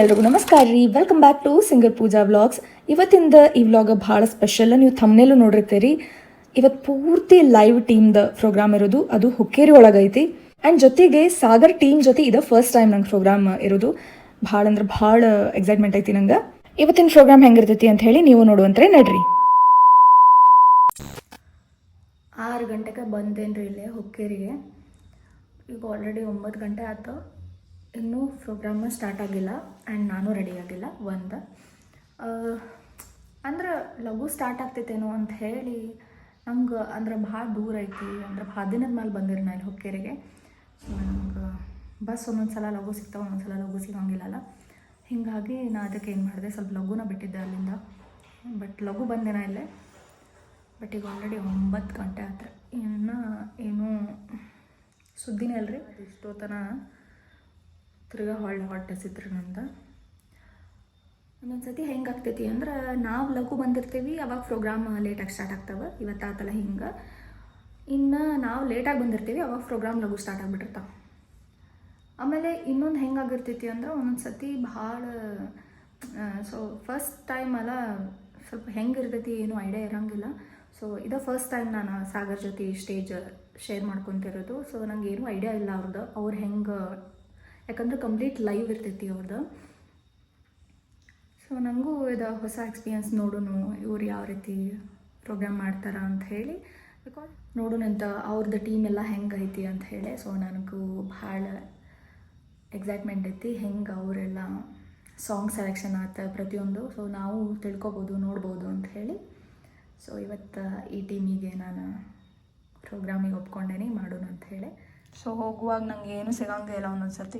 ಎಲ್ರಿಗೂ ನಮಸ್ಕಾರ ರೀ. Welcome back to singer Pooja vlogs. ಇವತ್ತಿಂದ ಈ ವ್ಲಾಗ್ ಭಾಳ ಸ್ಪೆಷಲ್. ನೀವು ಥಂಬ್ನೇಲು ನೋಡಿರ್ತೀರಿ. ಇವತ್ತು ಪೂರ್ತಿ ಲೈವ್ ಟೀಮ್ದ ಪ್ರೋಗ್ರಾಮ್ ಇರೋದು. ಅದು ಹುಕ್ಕೇರಿ ಒಳಗೈತಿ. ಆ್ಯಂಡ್ ಜೊತೆಗೆ ಸಾಗರ್ ಟೀಮ್ ಜೊತೆ ಇದು ಫಸ್ಟ್ ಟೈಮ್ ನಂಗೆ ಪ್ರೋಗ್ರಾಮ್ ಇರೋದು. ಭಾಳ ಅಂದ್ರೆ ಭಾಳ ಎಕ್ಸೈಟ್ಮೆಂಟ್ ಐತಿ ನಂಗೆ. ಇವತ್ತಿನ ಪ್ರೋಗ್ರಾಮ್ ಹೆಂಗಿರ್ತೈತಿ ಅಂತ ಹೇಳಿ ನೀವು ನೋಡುವಂತ್ರೆ ನಡ್ರಿ. 6 ಗಂಟೆಗೆ ಬಂದೇನ್ರಿ ಇಲ್ಲೇ ಹುಕ್ಕೇರಿಗೆ. ಈಗ ಆಲ್ರೆಡಿ 9 ಗಂಟೆ ಆಯ್ತು. ಇನ್ನೂ ಪ್ರೋಗ್ರಾಮ ಸ್ಟಾರ್ಟ್ ಆಗಿಲ್ಲ ಆ್ಯಂಡ್ ನಾನು ರೆಡಿ ಆಗಿಲ್ಲ. ಅಂದ್ರೆ ಲಘು ಸ್ಟಾರ್ಟ್ ಆಗ್ತೈತೇನೋ ಅಂತ ಹೇಳಿ ನಂಗೆ ಅಂದ್ರೆ ಭಾಳ ದೂರ ಐತಿ. ಅಂದ್ರೆ ಭಾಳ ದಿನದ ಮೇಲೆ ಬಂದಿರಿ ನಾನು ಹುಕ್ಕೇರಿಗೆ. ಸೊ ನಂಗೆ ಬಸ್ ಒಂದೊಂದು ಸಲ ಲಘು ಸಿಗ್ತಾವೆ, ಒಂದೊಂದು ಸಲ ಲಘು ಸಿಗೋಂಗಿಲ್ಲಲ್ಲ. ಹೀಗಾಗಿ ನಾನು ಅದಕ್ಕೆ ಏನು ಮಾಡಿದೆ, ಸ್ವಲ್ಪ ಲಘುನ ಬಿಟ್ಟಿದ್ದೆ ಅಲ್ಲಿಂದ. ಬಟ್ ಲಘು ಬಂದೇನ ಇಲ್ಲೇ. ಬಟ್ ಈಗ ಆಲ್ರೆಡಿ 9 ಗಂಟೆ ಆದ್ರೆ ಇನ್ನು ಏನೂ ಸುದ್ದಿನೇ ಅಲ್ರಿ. ಇಷ್ಟೊತ್ತನ ತಿರ್ಗಾ ಹೊಟ್ಟೆಸಿತ್ರಿ ನಂದು. ಒಂದೊಂದು ಸತಿ ಹೆಂಗೆ ಆಗ್ತೈತಿ ಅಂದ್ರೆ ನಾವು ಲಘು ಬಂದಿರ್ತೀವಿ, ಅವಾಗ ಪ್ರೋಗ್ರಾಮ್ ಲೇಟಾಗಿ ಸ್ಟಾರ್ಟ್ ಆಗ್ತಾವೆ. ಇವತ್ತಾತಲ್ಲ ಹಿಂಗೆ. ಇನ್ನು ನಾವು ಲೇಟಾಗಿ ಬಂದಿರ್ತೀವಿ, ಅವಾಗ ಪ್ರೋಗ್ರಾಮ್ ಲಘು ಸ್ಟಾರ್ಟ್ ಆಗಿಬಿಟ್ಟಿರ್ತಾವೆ. ಆಮೇಲೆ ಇನ್ನೊಂದು ಹೆಂಗಾಗಿರ್ತೈತಿ ಅಂದ್ರೆ ಒಂದೊಂದು ಸತಿ ಭಾಳ ಸೊ ಫಸ್ಟ್ ಟೈಮ್ ಅಲ್ಲ, ಸ್ವಲ್ಪ ಹೆಂಗಿರ್ತೈತಿ ಏನೂ ಐಡಿಯಾ ಇರೋಂಗಿಲ್ಲ. ಸೊ ಇದು ಫಸ್ಟ್ ಟೈಮ್ ನಾನು ಸಾಗರ್ ಜೊತೆ ಸ್ಟೇಜ್ ಶೇರ್ ಮಾಡ್ಕೊತಿರೋದು. ಸೊ ನಂಗೆ ಏನೂ ಐಡಿಯಾ ಇಲ್ಲ ಅವ್ರದ್ದು, ಅವ್ರು ಹೆಂಗೆ, ಯಾಕಂದ್ರೆ ಕಂಪ್ಲೀಟ್ ಲೈವ್ ಇರ್ತೈತಿ ಅವ್ರದ್ದು. ಸೊ ನನಗೂ ಇದು ಹೊಸ ಎಕ್ಸ್ಪೀರಿಯನ್ಸ್ ನೋಡೋನು, ಇವ್ರು ಯಾವ ರೀತಿ ಪ್ರೋಗ್ರಾಮ್ ಮಾಡ್ತಾರ ಅಂತ ಹೇಳಿ. ಬಿಕಾಸ್ ನೋಡೋಣಂತ ಅವ್ರದ್ದು ಟೀಮ್ ಎಲ್ಲ ಹೆಂಗೆ ಐತಿ ಅಂತ ಹೇಳಿ. ಸೊ ನನಗೂ ಭಾಳ ಎಕ್ಸೈಟ್ಮೆಂಟ್ ಐತಿ ಹೆಂಗೆ ಅವರೆಲ್ಲ ಸಾಂಗ್ ಸೆಲೆಕ್ಷನ್ ಆತ ಪ್ರತಿಯೊಂದು. ಸೊ ನಾವು ತಿಳ್ಕೊಬೋದು, ನೋಡ್ಬೋದು ಅಂತ ಹೇಳಿ. ಸೊ ಇವತ್ತು ಈ ಟೀಮಿಗೆ ನಾನು ಪ್ರೋಗ್ರಾಮಿಗೆ ಒಪ್ಕೊಂಡೇನಿ ಮಾಡೋಣ ಅಂತ ಹೇಳಿ. ಸೊ ಹೋಗುವಾಗ ನಂಗೆ ಏನು ಸಿಗೋಂಗೇ ಇಲ್ಲ ಒಂದೊಂದು ಸರ್ತಿ.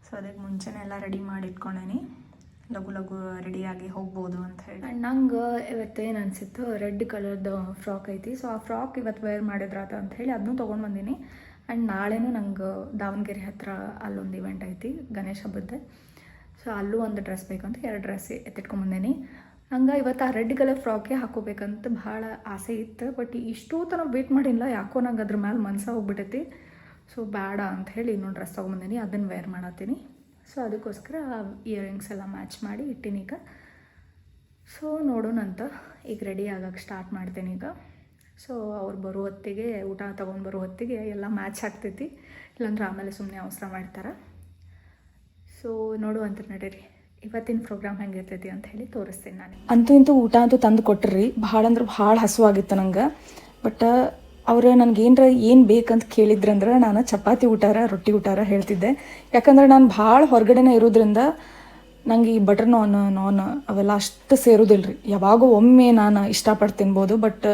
ಸೊ ಅದಕ್ಕೆ ಮುಂಚೆನೇ ಎಲ್ಲ ರೆಡಿ ಮಾಡಿ ಇಟ್ಕೊಂಡೇನಿ, ಲಘು ರೆಡಿಯಾಗಿ ಹೋಗ್ಬೋದು ಅಂತ ಹೇಳಿ. ಆ್ಯಂಡ್ ನಂಗೆ ಇವತ್ತೇನು ಅನಿಸಿತ್ತು, ರೆಡ್ ಕಲರ್ದು ಫ್ರಾಕ್ ಐತಿ. ಸೊ ಆ ಫ್ರಾಕ್ ಇವತ್ತು ವೇರ್ ಮಾಡಿದ್ರಾತ ಅಂತ ಹೇಳಿ ಅದನ್ನೂ ತೊಗೊಂಡು ಬಂದೀನಿ. ಆ್ಯಂಡ್ ನಾಳೆನೂ ನಂಗೆ ದಾವಣಗೆರೆ ಹತ್ರ ಅಲ್ಲೊಂದು ಇವೆಂಟ್ ಐತಿ ಗಣೇಶ ಹಬ್ಬದ್ದೆ. ಸೊ ಅಲ್ಲೂ ಒಂದು ಡ್ರೆಸ್ ಬೇಕಂತ 2 ಡ್ರೆಸ್ ಎತ್ತಿಟ್ಕೊಂಬಂದೇನಿ. ಹಂಗೆ ಇವತ್ತು ಆ ರೆಡ್ ಕಲರ್ ಫ್ರಾಕೇ ಹಾಕೋಬೇಕಂತ ಭಾಳ ಆಸೆ ಇತ್ತು. ಬಟ್ ಇಷ್ಟೂ ತನಕ ವೇಟ್ ಮಾಡಿಲ್ಲ, ಯಾಕೋ ನಂಗೆ ಅದ್ರ ಮೇಲೆ ಮನ್ಸ ಹೋಗ್ಬಿಟ್ಟೈತಿ. ಸೊ ಬೇಡ ಅಂತ ಹೇಳಿ ಇನ್ನೊಂದು ಡ್ರೆಸ್ ತೊಗೊಂಬಂದೀನಿ, ಅದನ್ನು ವೇರ್ ಮಾಡತ್ತೀನಿ. ಸೊ ಅದಕ್ಕೋಸ್ಕರ ಇಯರಿಂಗ್ಸ್ ಎಲ್ಲ ಮ್ಯಾಚ್ ಮಾಡಿ ಇಟ್ಟಿನಿ ಈಗ. ಸೊ ನೋಡೋಣಂತ ಈಗ ರೆಡಿ ಆಗಕ್ಕೆ ಸ್ಟಾರ್ಟ್ ಮಾಡ್ತೇನೆ ಈಗ. ಸೊ ಅವ್ರು ಬರೋ ಹೊತ್ತಿಗೆ, ಊಟ ತೊಗೊಂಡು ಬರೋ ಹೊತ್ತಿಗೆ ಎಲ್ಲ ಮ್ಯಾಚ್ ಆಗ್ತೈತಿ. ಇಲ್ಲಾಂದ್ರೆ ಆಮೇಲೆ ಸುಮ್ಮನೆ ಅವಸರ ಮಾಡ್ತಾರೆ. ಸೊ ನೋಡುವಂತ ನಡೀರಿ ಇವತ್ತಿನ ಪ್ರೋಗ್ರಾಮ್ ಹೆಂಗಿರ್ತೈತಿ ಅಂತ ಹೇಳಿ ತೋರಿಸ್ತೀನಿ ನಾನು. ಅಂತೂ ಇಂತೂ ಊಟ ಅಂತೂ ತಂದು ಕೊಟ್ರಿ. ಭಾಳ ಅಂದ್ರೆ ಭಾಳ ಹಸುವಾಗಿತ್ತು ನಂಗೆ. ಬಟ್ ಅವ್ರು ನನಗೇನರ ಏನು ಬೇಕಂತ ಕೇಳಿದ್ರಂದ್ರೆ ನಾನು ಚಪಾತಿ ಊಟಾರ ರೊಟ್ಟಿ ಊಟಾರ ಹೇಳ್ತಿದ್ದೆ. ಯಾಕಂದ್ರೆ ನಾನು ಭಾಳ ಹೊರಗಡೆನೇ ಇರೋದ್ರಿಂದ ನಂಗೆ ಈ ಬಟರ್ ನಾನ್ ಅವೆಲ್ಲ ಅಷ್ಟು ಸೇರೋದಿಲ್ಲ ರೀ. ಯಾವಾಗೂ ಒಮ್ಮೆ ನಾನು ಇಷ್ಟಪಟ್ಟು ತಿನ್ಬೋದು. ಬಟ್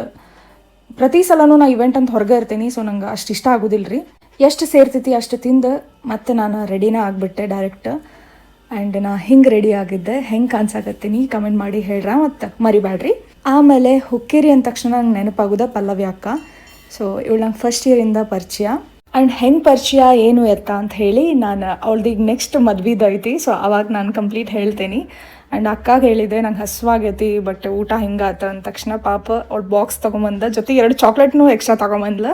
ಪ್ರತಿ ಸಲನೂ ನಾನು ಇವೆಂಟ್ ಅಂತ ಹೊರಗೆ ಇರ್ತೀನಿ. ಸೊ ನಂಗೆ ಅಷ್ಟು ಇಷ್ಟ ಆಗೋದಿಲ್ಲ ರೀ. ಎಷ್ಟು ಸೇರ್ತೈತಿ ಅಷ್ಟು ತಿಂದು ಮತ್ತೆ ನಾನು ರೆಡಿನೇ ಆಗಿಬಿಟ್ಟೆ ಡೈರೆಕ್ಟ್. ಆ್ಯಂಡ್ ನಾ ಹಿಂಗೆ ರೆಡಿ ಆಗಿದ್ದೆ, ಹೆಂಗೆ ಕಾಣಿಸಾಕತ್ತೀನಿ ಕಮೆಂಟ್ ಮಾಡಿ ಹೇಳ್ರ, ಮತ್ತು ಮರಿಬೇಡ್ರಿ. ಆಮೇಲೆ ಹುಕ್ಕೇರಿ ಅಂದ ತಕ್ಷಣ ನಂಗೆ ನೆನಪಾಗೋದ ಪಲ್ಲವಿ ಅಕ್ಕ. ಸೊ ಇವಳು ನಂಗೆ ಫಸ್ಟ್ ಇಯರಿಂದ ಪರಿಚಯ. ಆ್ಯಂಡ್ ಹೆಂಗೆ ಪರಿಚಯ ಏನು ಎತ್ತ ಅಂತ ಹೇಳಿ ನಾನು ಅವಳ್ದೀಗ ನೆಕ್ಸ್ಟ್ ಮದ್ವೆದು ಐತಿ. ಸೊ ಅವಾಗ ನಾನು ಕಂಪ್ಲೀಟ್ ಹೇಳ್ತೇನೆ. ಆ್ಯಂಡ್ ಅಕ್ಕಾಗೆ ಹೇಳಿದೆ ನಂಗೆ ಹಸುವಾಗೈತಿ ಬಟ್ ಊಟ ಹಿಂಗಾತ ಅಂದ ತಕ್ಷಣ ಪಾಪ ಅವಳು ಬಾಕ್ಸ್ ತೊಗೊಂಬಂದ, ಜೊತೆಗೆ 2 ಚಾಕ್ಲೇಟ್ನೂ ಎಕ್ಸ್ಟ್ರಾ ತೊಗೊಂಬಂದ್ಲ.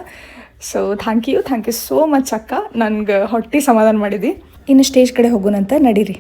So thank you so much ಅಕ್ಕ, ನನಗೆ ಹೊಟ್ಟೆ ಸಮಾಧಾನ ಮಾಡಿದಿ. ಇನ್ನು ಸ್ಟೇಜ್ ಕಡೆ ಹೋಗೋಣಂತ ನಡೀರಿ.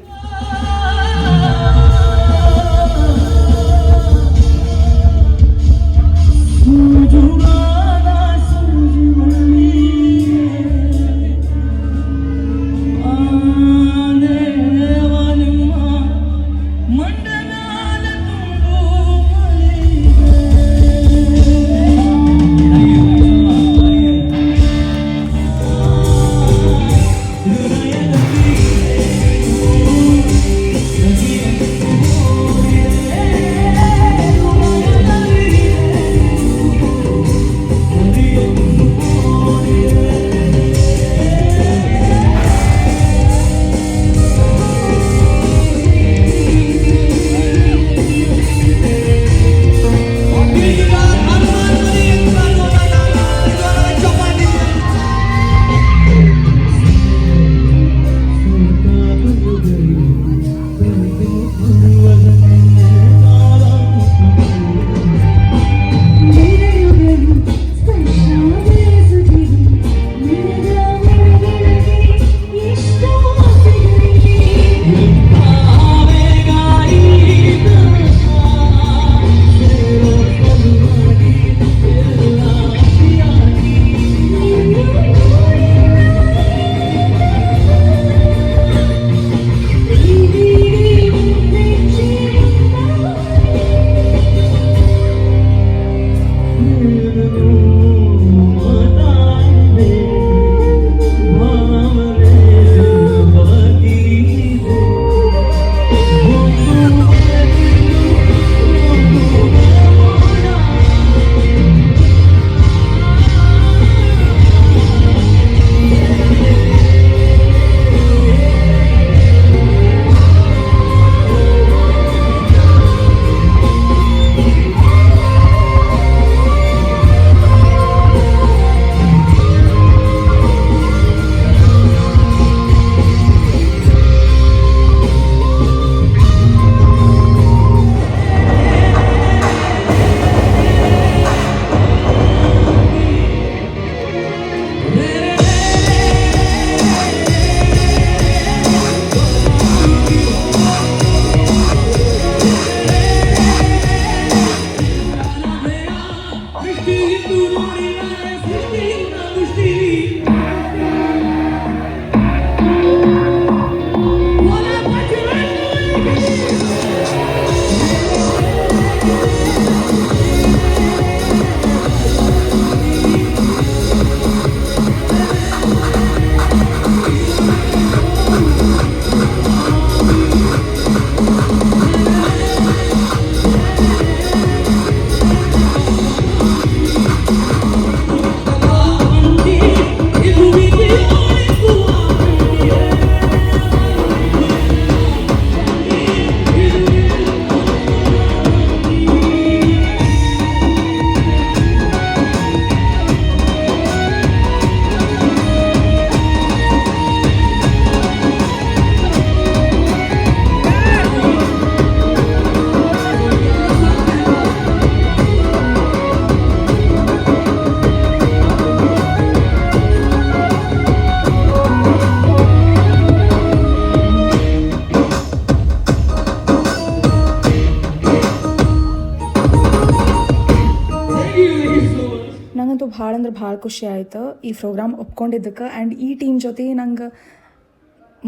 ನಂಗಂತೂ ಭಾಳ ಅಂದ್ರೆ ಭಾಳ ಖುಷಿ ಆಯ್ತು ಈ ಪ್ರೋಗ್ರಾಮ್ ಒಪ್ಕೊಂಡಿದ್ದಕ್ಕೆ. ಆ್ಯಂಡ್ ಈ ಟೀಮ್ ಜೊತೆ ನಂಗೆ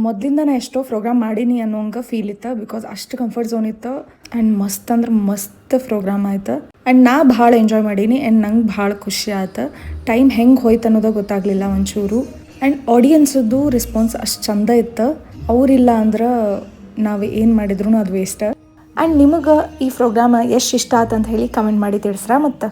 ಮೊದಲಿಂದ ಎಷ್ಟೋ ಪ್ರೋಗ್ರಾಮ್ ಮಾಡೀನಿ ಅನ್ನೋಂಗೆ ಫೀಲ್ ಇತ್ತು, ಬಿಕಾಸ್ ಅಷ್ಟು ಕಂಫರ್ಟ್ ಝೋನ್ ಇತ್ತು. ಆ್ಯಂಡ್ ಮಸ್ತ್ ಅಂದ್ರೆ ಮಸ್ತ್ ಪ್ರೋಗ್ರಾಮ್ ಆಯ್ತು. ಆ್ಯಂಡ್ ನಾ ಭಾಳ ಎಂಜಾಯ್ ಮಾಡೀನಿ ಆ್ಯಂಡ್ ನಂಗೆ ಭಾಳ ಖುಷಿ ಆಯ್ತು. ಟೈಮ್ ಹೆಂಗೆ ಹೋಯ್ತು ಅನ್ನೋದು ಗೊತ್ತಾಗಲಿಲ್ಲ ಒಂಚೂರು. ಆ್ಯಂಡ್ ಆಡಿಯನ್ಸದ್ದು ರೆಸ್ಪಾನ್ಸ್ ಅಷ್ಟು ಚಂದ ಇತ್ತು. ಅವರಿಲ್ಲ ಅಂದ್ರೆ ನಾವು ಏನು ಮಾಡಿದ್ರು ಅದು ವೇಸ್ಟ್. ಆ್ಯಂಡ್ ನಿಮಗೆ ಈ ಪ್ರೋಗ್ರಾಮ್ ಎಷ್ಟು ಇಷ್ಟ ಆಯ್ತು ಅಂತ ಹೇಳಿ ಕಮೆಂಟ್ ಮಾಡಿ ತಿಳಿಸ್ರಾ. ಮತ್ತು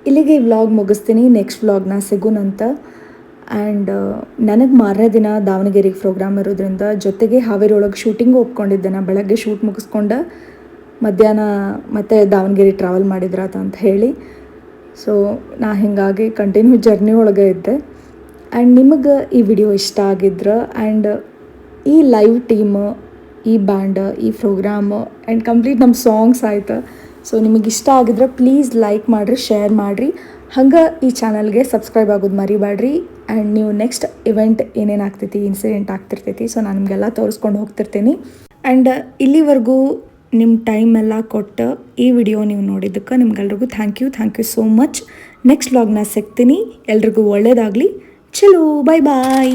ಇಲ್ಲಿಗೆ ಈ ವ್ಲಾಗ್ ಮುಗಿಸ್ತೀನಿ. ನೆಕ್ಸ್ಟ್ ವ್ಲಾಗ್ನ ಸಿಗೋಣಂತ. ಆ್ಯಂಡ್ ನನಗೆ ಮಾರನೇ ದಿನ ದಾವಣಗೆರೆಗೆ ಪ್ರೋಗ್ರಾಮ್ ಇರೋದ್ರಿಂದ ಜೊತೆಗೆ ಹಾವೇರಿ ಒಳಗೆ ಶೂಟಿಂಗು ಒಪ್ಕೊಂಡಿದ್ದೆ. ನಾ ಬೆಳಗ್ಗೆ ಶೂಟ್ ಮುಗಿಸ್ಕೊಂಡು ಮಧ್ಯಾಹ್ನ ಮತ್ತೆ ದಾವಣಗೆರೆ ಟ್ರಾವೆಲ್ ಮಾಡಿದ್ರಾತ ಅಂತ ಹೇಳಿ. ಸೊ ನಾ ಹೀಗಾಗಿ ಕಂಟಿನ್ಯೂ ಜರ್ನಿ ಒಳಗೆ ಇದ್ದೆ. ಆ್ಯಂಡ್ ನಿಮಗೆ ಈ ವಿಡಿಯೋ ಇಷ್ಟ ಆಗಿದ್ರೆ ಆ್ಯಂಡ್ ಈ ಲೈವ್ ಟೀಮ್, ಈ ಬ್ಯಾಂಡ್, ಈ ಪ್ರೋಗ್ರಾಮ್ ಆ್ಯಂಡ್ ಕಂಪ್ಲೀಟ್ ನಮ್ಮ ಸಾಂಗ್ಸ್ ಆಯ್ತು. ಸೊ ನಿಮಗೆ ಇಷ್ಟ ಆಗಿದ್ರೆ ಪ್ಲೀಸ್ ಲೈಕ್ ಮಾಡಿರಿ, ಶೇರ್ ಮಾಡಿರಿ. ಹಂಗೆ ಈ ಚಾನಲ್ಗೆ ಸಬ್ಸ್ಕ್ರೈಬ್ ಆಗೋದು ಮರಿಬೇಡ್ರಿ. ಆ್ಯಂಡ್ ನೀವು ನೆಕ್ಸ್ಟ್ ಇವೆಂಟ್ ಏನೇನು ಆಗ್ತೈತಿ, ಇನ್ಸಿಡೆಂಟ್ ಆಗ್ತಿರ್ತೈತಿ, ಸೊ ನಾನು ನಿಮಗೆಲ್ಲ ತೋರಿಸ್ಕೊಂಡು ಹೋಗ್ತಿರ್ತೀನಿ. ಆ್ಯಂಡ್ ಇಲ್ಲಿವರೆಗೂ ನಿಮ್ಮ ಟೈಮ್ ಎಲ್ಲ ಕೊಟ್ಟು ಈ ವಿಡಿಯೋ ನೀವು ನೋಡಿದ್ದಕ್ಕೆ ನಿಮ್ಗೆಲ್ರಿಗೂ thank you so much. Next ವ್ಲಾಗ್ನ ಸಿಗ್ತೀನಿ. ಎಲ್ರಿಗೂ ಒಳ್ಳೆಯದಾಗಲಿ. ಚಲೋ, ಬಾಯ್ ಬಾಯ್.